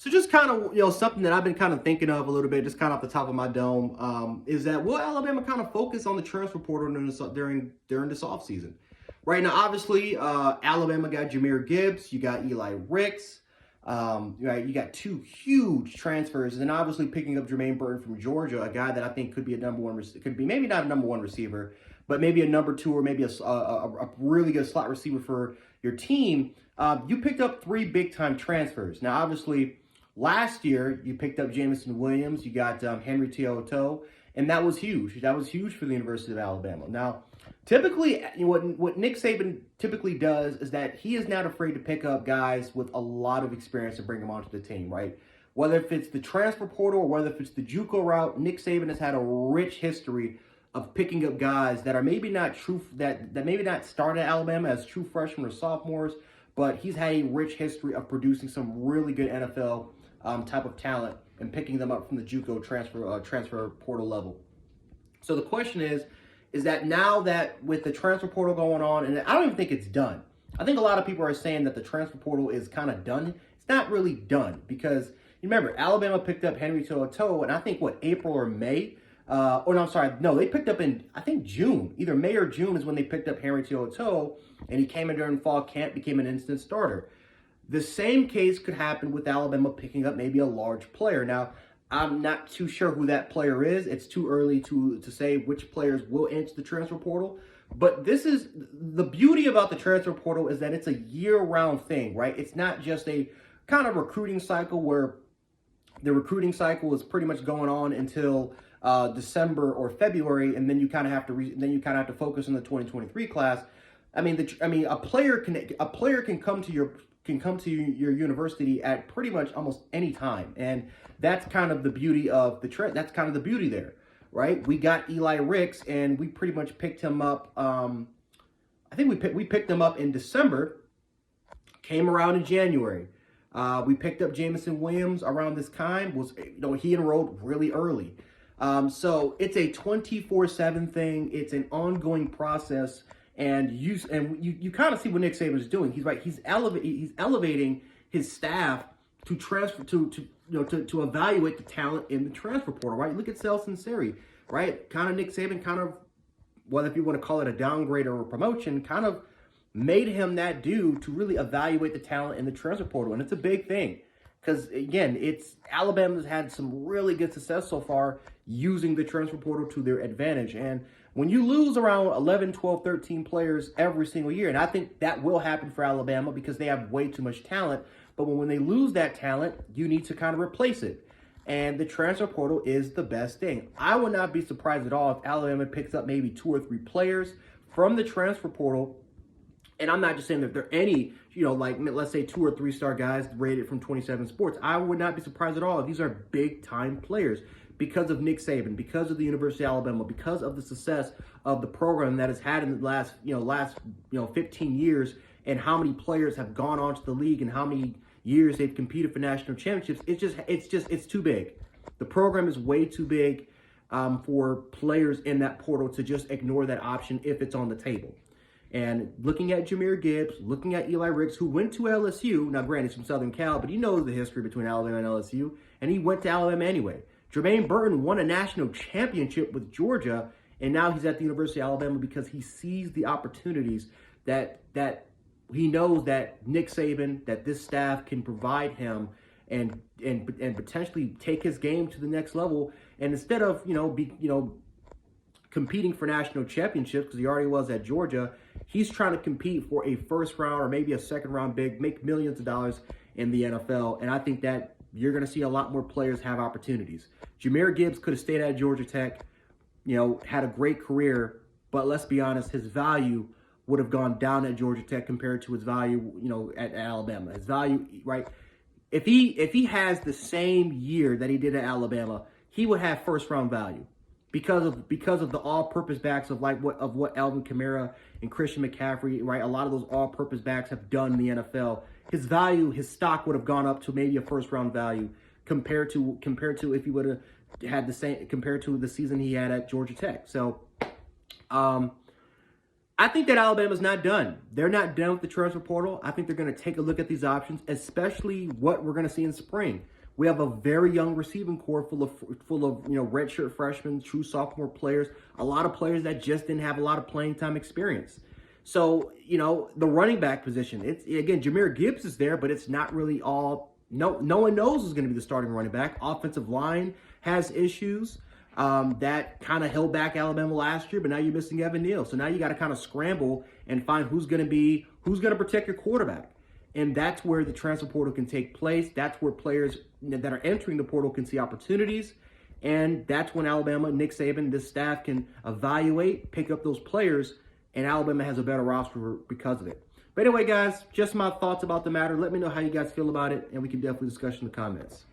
So just kind of, something that I've been kind of thinking of a little bit, just kind of off the top of my dome, is that will Alabama kind of focus on the transfer portal during this offseason? Right now, obviously, Alabama got Jahmyr Gibbs, you got Eli Ricks, right? You got two huge transfers, and then obviously picking up Jermaine Burton from Georgia, a guy that I think could be a number one, could be maybe not a number one receiver, but maybe a number two or maybe a really good slot receiver for your team. You picked up three big time transfers. Now, obviously, last year you picked up Jameson Williams, you got Henry To'oTo'o, and that was huge. That was huge for the University of Alabama. Now, typically, what Nick Saban typically does is that he is not afraid to pick up guys with a lot of experience and bring them onto the team, right? Whether if it's the transfer portal or whether if it's the JUCO route, Nick Saban has had a rich history of picking up guys that are maybe not true, that maybe not started at Alabama as true freshmen or sophomores, but he's had a rich history of producing some really good NFL type of talent and picking them up from the JUCO transfer portal level. So the question is that now that with the transfer portal going on, and I don't even think it's done. I think a lot of people are saying that the transfer portal is kind of done. It's not really done because you remember Alabama picked up Henry To'oTo'o, and I think April or May. They picked up in, I think, June. Either May or June is when they picked up Henry To'oTo'o, and he came in during fall camp, became an instant starter. The same case could happen with Alabama picking up maybe a large player. Now, I'm not too sure who that player is. It's too early to say which players will enter the transfer portal. But this is the beauty about the transfer portal is that it's a year-round thing, right? It's not just a kind of recruiting cycle where the recruiting cycle is pretty much going on until December or February, and then you kind of have to focus on the 2023 class. A player can come to your university at pretty much almost any time, and that's kind of the beauty of the trend. That's kind of the beauty there, right? We got Eli Ricks, and we pretty much picked him up. I think we picked him up in December. Came around in January. We picked up Jameson Williams around this time. He enrolled really early. So it's a 24/7 thing. It's an ongoing process, and you kind of see what Nick Saban is doing. He's elevating his staff to transfer to evaluate the talent in the transfer portal. Right? Look at Selson Seri. Right? Kind of Nick Saban kind of, whether if you want to call it a downgrade or a promotion, kind of made him that dude to really evaluate the talent in the transfer portal, and it's a big thing. Because, again, Alabama's had some really good success so far using the transfer portal to their advantage. And when you lose around 11, 12, 13 players every single year, and I think that will happen for Alabama because they have way too much talent, but when they lose that talent, you need to kind of replace it. And the transfer portal is the best thing. I would not be surprised at all if Alabama picks up maybe 2 or 3 players from the transfer portal. And I'm not just saying that there are any, let's say 2 or 3 star guys rated from 27 Sports. I would not be surprised at all if these are big time players because of Nick Saban, because of the University of Alabama, because of the success of the program that has had in the last 15 years, and how many players have gone on to the league and how many years they've competed for national championships. It's too big. The program is way too big for players in that portal to just ignore that option if it's on the table. And looking at Jahmyr Gibbs, looking at Eli Ricks, who went to LSU. Now, granted, he's from Southern Cal, but he knows the history between Alabama and LSU, and he went to Alabama anyway. Jermaine Burton won a national championship with Georgia, and now he's at the University of Alabama because he sees the opportunities that he knows that Nick Saban, that this staff can provide him and potentially take his game to the next level. And instead of, competing for national championships, because he already was at Georgia, he's trying to compete for a first round or maybe a second round big, make millions of dollars in the NFL. And I think that you're going to see a lot more players have opportunities. Jahmyr Gibbs could have stayed at Georgia Tech, had a great career, but let's be honest, his value would have gone down at Georgia Tech compared to his value, at Alabama. His value, right? If he has the same year that he did at Alabama, he would have first round value. Because of the all-purpose backs of what Alvin Kamara and Christian McCaffrey, right? A lot of those all-purpose backs have done in the NFL. His value, his stock would have gone up to maybe a first-round value compared to if he would have had the same, compared to the season he had at Georgia Tech. So, I I think that Alabama's not done. They're not done with the transfer portal. I think they're going to take a look at these options, especially what we're going to see in spring. We have a very young receiving core full of redshirt freshmen, true sophomore players, a lot of players that just didn't have a lot of playing time experience. So, the running back position, it's again, Jahmyr Gibbs is there, but it's not really all, no one knows who's going to be the starting running back. Offensive line has issues that kind of held back Alabama last year, but now you're missing Evan Neal. So now you got to kind of scramble and find who's going to protect your quarterback. And that's where the transfer portal can take place. That's where players that are entering the portal can see opportunities. And that's when Alabama, Nick Saban, this staff can evaluate, pick up those players, and Alabama has a better roster because of it. But anyway, guys, just my thoughts about the matter. Let me know how you guys feel about it, and we can definitely discuss in the comments.